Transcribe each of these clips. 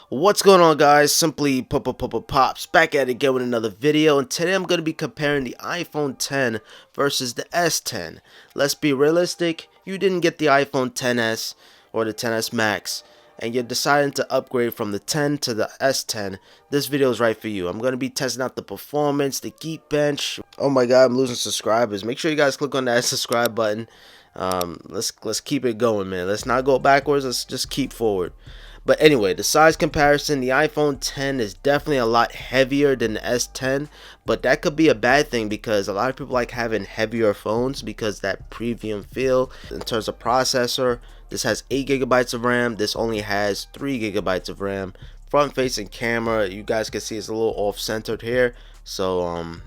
What's going on, guys? SimplyPops back at it again with another video, and today I'm going to be comparing the iPhone 10 versus the S10. Let's be realistic, you didn't get the iPhone 10s or the 10s Max, and you're deciding to upgrade from the 10 to the S10. This video is right for you. I'm going to be testing out the performance, the Geekbench. Oh my god, I'm losing subscribers. Make sure you guys click on that subscribe button. Let's keep it going, man. Let's not go backwards, let's just keep forward. But anyway, the size comparison, the iPhone 10 is definitely a lot heavier than the S10, but that could be a bad thing because a lot of people like having heavier phones because that premium feel. In terms of processor, this has 8 gigabytes of RAM, this only has 3 gigabytes of RAM. Front facing camera, you guys can see it's a little off centered here, so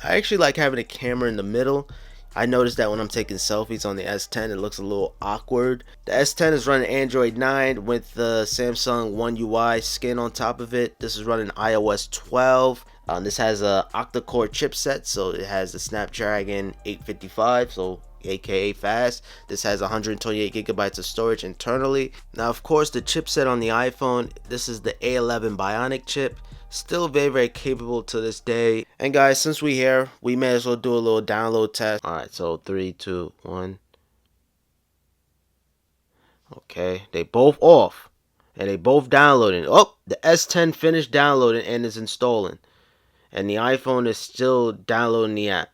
I actually like having a camera in the middle. I noticed that when I'm taking selfies on the S10, it looks a little awkward. The S10 is running Android 9 with the Samsung One UI skin on top of it. This is running iOS 12. This has a octa-core chipset, so it has the Snapdragon 855, so aka fast. This has 128 gigabytes of storage internally. Now, of course, the chipset on the iPhone, this is the A11 Bionic chip. Still very capable to this day. And guys, since we here, we may as well do a little download test. Alright, so 3, 2, 1. Okay, they both off. And they both downloading. Oh, the S10 finished downloading and is installing. And the iPhone is still downloading the app.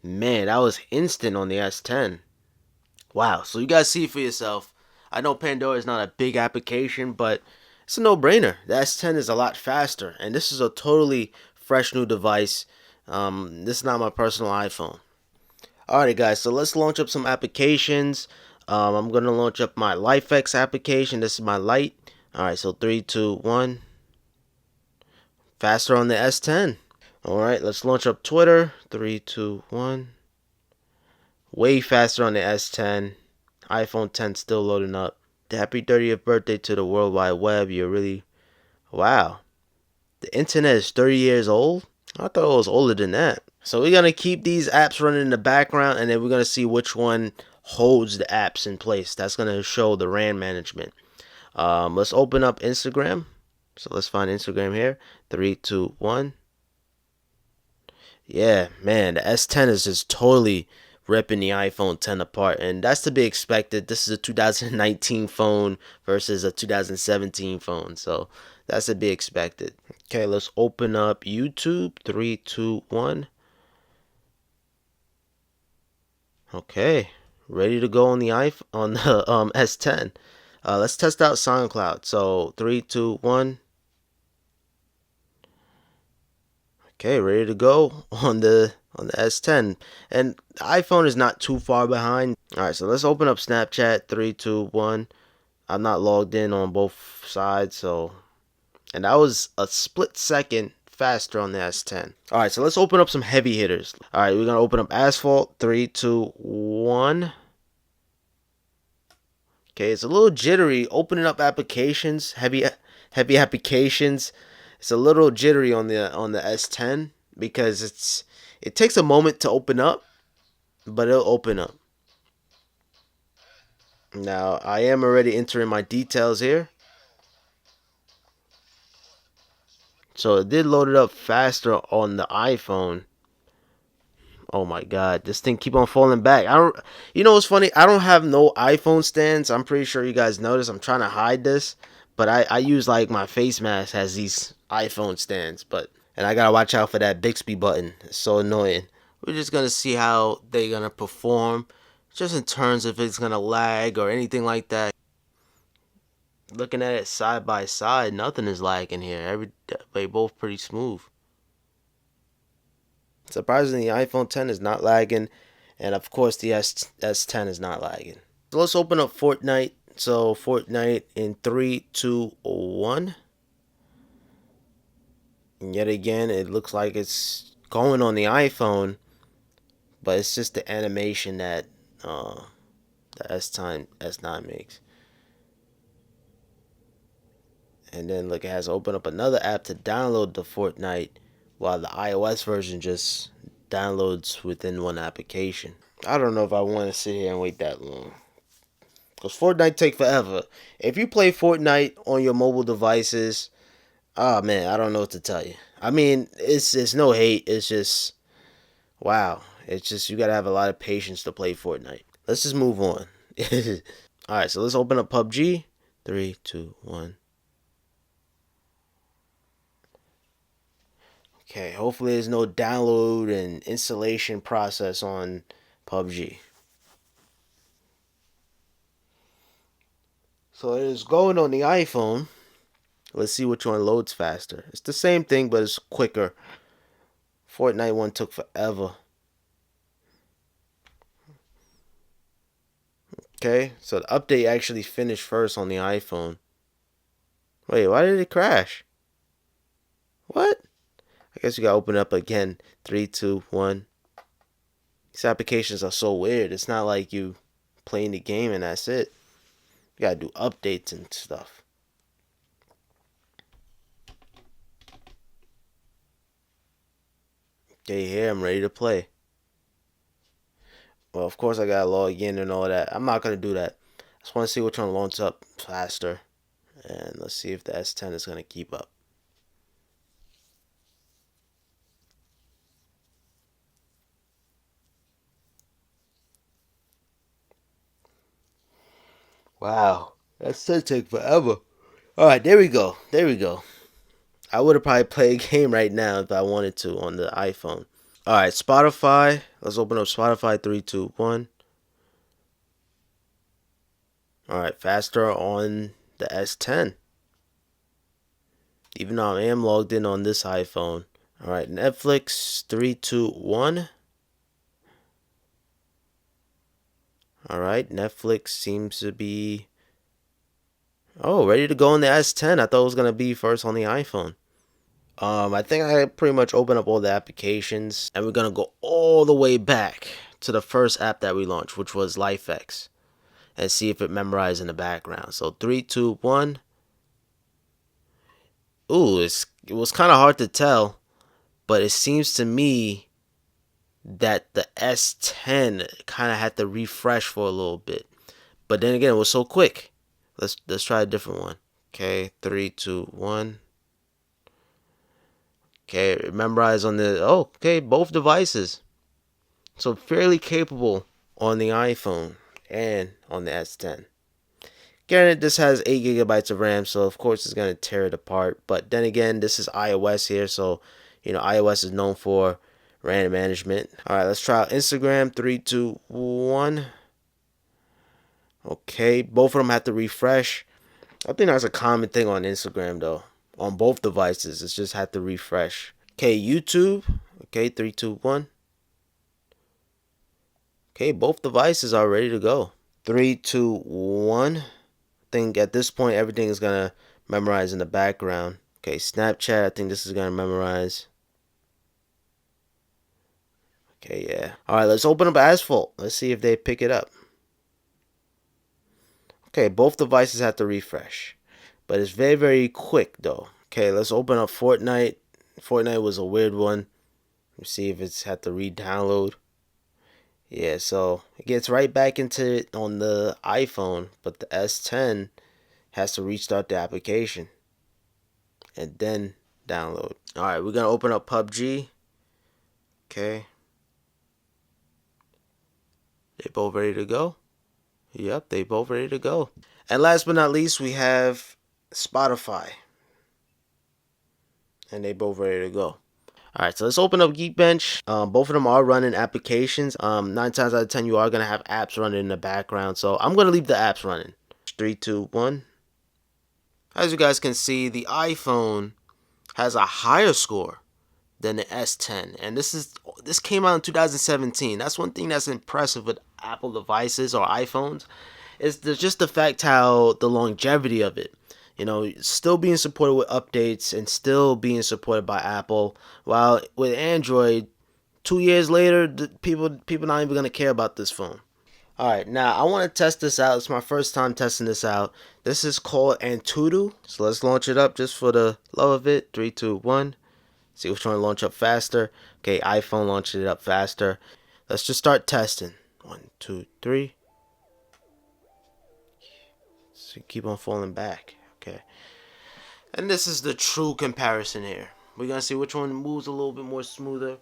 Man, that was instant on the S10. Wow, so you guys see for yourself. I know Pandora is not a big application, but it's a no-brainer. The S10 is a lot faster, and this is a totally fresh new device. This is not my personal iPhone. Alright guys, so let's launch up some applications. I'm going to launch up my LifeX application. This is my Lite. Alright, so 3, 2, 1. Faster on the S10. Alright, let's launch up Twitter. 3, 2, 1. Way faster on the S10. iPhone 10 still loading up. Happy 30th birthday to the World Wide Web. You're really... Wow. The internet is 30 years old? I thought it was older than that. So we're going to keep these apps running in the background, and then we're going to see which one holds the apps in place. That's going to show the RAM management. Let's open up Instagram. So let's find Instagram here. 3, 2, 1. Yeah, man, the S10 is just totally ripping the iPhone 10 apart, and that's to be expected. This is a 2019 phone versus a 2017 phone, so that's to be expected. Okay, let's open up YouTube. 3, 2, 1. Okay, ready to go on the iPhone, on the S10. Let's test out SoundCloud. So 3, 2, 1. Okay, ready to go on the S10, and the iPhone is not too far behind. All right, so let's open up Snapchat. 3, 2, 1. I'm not logged in on both sides, so, and that was a split second faster on the S10. All right, so let's open up some heavy hitters. All right, we're gonna open up Asphalt. 3, 2, 1. Okay, it's a little jittery opening up applications, heavy applications. It's a little jittery on the S10 because it takes a moment to open up, but it'll open up. Now, I am already entering my details here. So it did load it up faster on the iPhone. Oh my god, this thing keep on falling back. You know what's funny? I don't have no iPhone stands. I'm pretty sure you guys noticed. I'm trying to hide this, but I use like my face mask has these iPhone stands, and I gotta watch out for that Bixby button. It's so annoying. We're just gonna see how they're gonna perform, just in terms of if it's gonna lag or anything like that. Looking at it side by side, nothing is lagging here. They both pretty smooth. Surprisingly, the iPhone 10 is not lagging, and of course the S10 is not lagging. So let's open up Fortnite. So Fortnite in 3, 2, 1. And yet again, it looks like it's going on the iPhone, but it's just the animation that the S9 makes. And then look, it has to open up another app to download the Fortnite, while the iOS version just downloads within one application. I don't know if I want to sit here and wait that long, because Fortnite take forever. If you play Fortnite on your mobile devices, Oh man, I don't know what to tell you. I mean, it's no hate. It's just wow. It's just you gotta have a lot of patience to play Fortnite. Let's just move on. All right, so let's open up PUBG. 3, 2, 1. Okay, hopefully there's no download and installation process on PUBG. So it is going on the iPhone. Let's see which one loads faster. It's the same thing, but it's quicker. Fortnite one took forever. Okay, so the update actually finished first on the iPhone. Wait, why did it crash? What? I guess you gotta open it up again. 3, 2, 1. These applications are so weird. It's not like you playing the game and that's it. You gotta do updates and stuff. Okay, here I'm ready to play. Well, of course I gotta log in and all that. I'm not gonna do that. I just want to see which one loads up faster, and let's see if the S10 is gonna keep up. Wow, that should take forever. All right, there we go. There we go. I would have probably played a game right now if I wanted to on the iPhone. All right, Spotify. Let's open up Spotify. 3, 2, 1. All right, faster on the S10. Even though I am logged in on this iPhone. All right, Netflix. 3, 2, 1. All right, Netflix seems to be ready to go on the S10. I thought it was gonna be first on the iPhone. I think I pretty much opened up all the applications, and we're gonna go all the way back to the first app that we launched, which was LifeX, and see if it memorized in the background. So 3, 2, 1. Ooh, it was kind of hard to tell, but it seems to me that the S10 kind of had to refresh for a little bit. But then again, it was so quick. Let's try a different one. Okay, 3, 2, 1. Okay, memorize on the okay, both devices. So fairly capable on the iPhone and on the S10. Granted, this has 8 gigabytes of RAM, so of course it's gonna tear it apart. But then again, this is iOS here, so iOS is known for RAM management. All right, let's try out Instagram. 3, 2, 1. Okay, both of them have to refresh. I think that's a common thing on Instagram though. On both devices, it's just had to refresh. Okay, YouTube. Okay, 3, 2, 1. Okay, both devices are ready to go. 3, 2, 1. I think at this point everything is gonna memorize in the background. Okay, Snapchat. I think this is gonna memorize. Okay, yeah. All right, let's open up Asphalt. Let's see if they pick it up. Okay, both devices have to refresh, but it's very, very quick though. Okay, let's open up Fortnite. Fortnite was a weird one. Let's see if it's had to re-download. Yeah, so it gets right back into it on the iPhone, but the S10 has to restart the application and then download. All right, we're gonna open up PUBG. Okay, they both ready to go. Yep, they both ready to go. And last but not least, we have Spotify. And they both ready to go. Alright, so let's open up Geekbench. Both of them are running applications. 9 times out of 10, you are going to have apps running in the background. So I'm going to leave the apps running. 3, 2, 1. As you guys can see, the iPhone has a higher score than the S10. And this came out in 2017. That's one thing that's impressive with Apple devices or iPhones. Is just the fact how the longevity of it. Still being supported with updates and still being supported by Apple. While with Android, 2 years later, people not even gonna care about this phone. All right, now I want to test this out. It's my first time testing this out. This is called Antutu. So let's launch it up just for the love of it. 3, 2, 1. See which one to launch up faster. Okay, iPhone launched it up faster. Let's just start testing. 1, 2, 3. So keep on falling back. Okay. And this is the true comparison here. We're gonna see which one moves a little bit more smoother.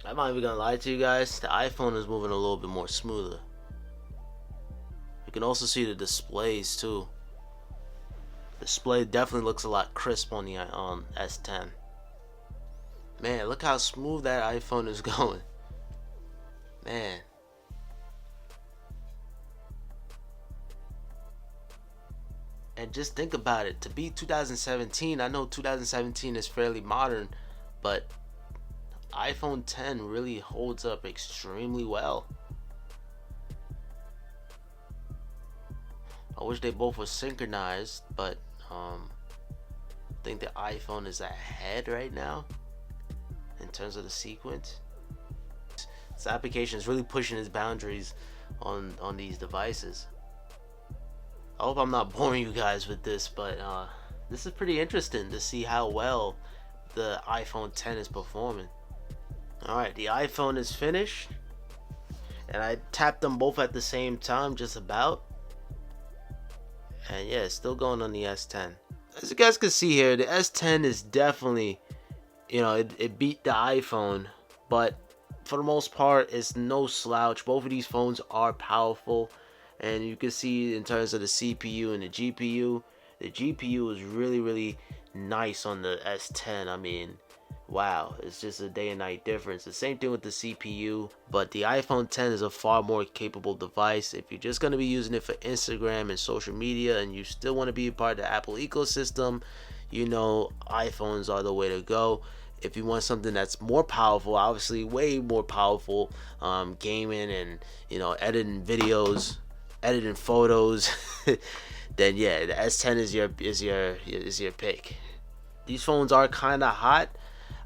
I'm not even gonna lie to you guys, the iPhone is moving a little bit more smoother. You can also see the displays too. The display definitely looks a lot crisp on the S10. Man, look how smooth that iPhone is going. Man. And just think about it. To be 2017, I know 2017 is fairly modern, but iPhone 10 really holds up extremely well. I wish they both were synchronized, but I think the iPhone is ahead right now in terms of the sequence. This application is really pushing its boundaries on these devices. I hope I'm not boring you guys with this, but this is pretty interesting to see how well the iPhone 10 is performing. Alright, the iPhone is finished, and I tapped them both at the same time, just about. And yeah, it's still going on the S10. As you guys can see here, the S10 is definitely, it beat the iPhone, but for the most part, it's no slouch. Both of these phones are powerful, and you can see in terms of the CPU and the GPU is really, really nice on the S10. I mean, wow, it's just a day and night difference. The same thing with the CPU, but the iPhone 10 is a far more capable device. If you're just going to be using it for Instagram and social media, and you still want to be a part of the Apple ecosystem, iPhones are the way to go. If you want something that's more powerful, obviously way more powerful, gaming and editing videos, editing photos, then yeah, the S10 is your pick. These phones are kind of hot.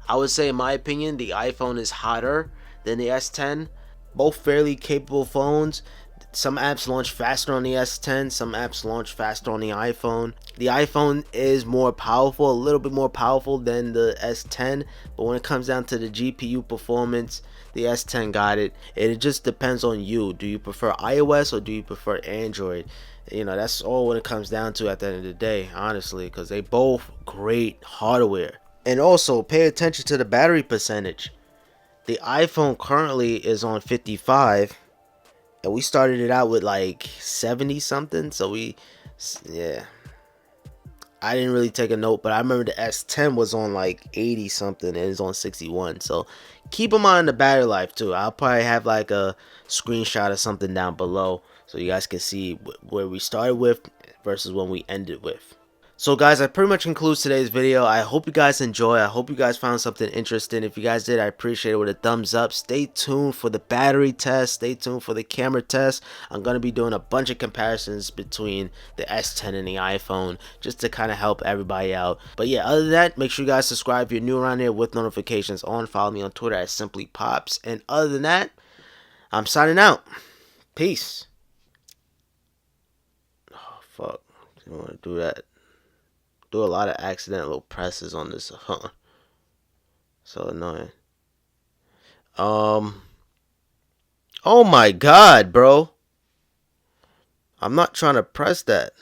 I would say, in my opinion, the iPhone is hotter than the S10. Both fairly capable phones. Some apps launch faster on the S10, some apps launch faster on the iPhone. The iPhone is more powerful, a little bit more powerful than the S10, but when it comes down to the GPU performance, the S10 got it. And it just depends on you. Do you prefer iOS or do you prefer Android? That's all when it comes down to at the end of the day, honestly, because they both great hardware. And also, pay attention to the battery percentage. The iPhone currently is on 55, and we started it out with like 70 something. So yeah. I didn't really take a note, but I remember the S10 was on like 80 something and it's on 61. So keep in mind the battery life too. I'll probably have like a screenshot or something down below so you guys can see where we started with versus when we ended with. So guys, that pretty much concludes today's video. I hope you guys enjoy. I hope you guys found something interesting. If you guys did, I appreciate it with a thumbs up. Stay tuned for the battery test. Stay tuned for the camera test. I'm going to be doing a bunch of comparisons between the S10 and the iPhone just to kind of help everybody out. But yeah, other than that, make sure you guys subscribe if you're new around here with notifications on. Follow me on Twitter at SimplyPops. And other than that, I'm signing out. Peace. Oh, fuck. You don't want to do that. Do a lot of accidental presses on this. So annoying. Oh my god, bro. I'm not trying to press that.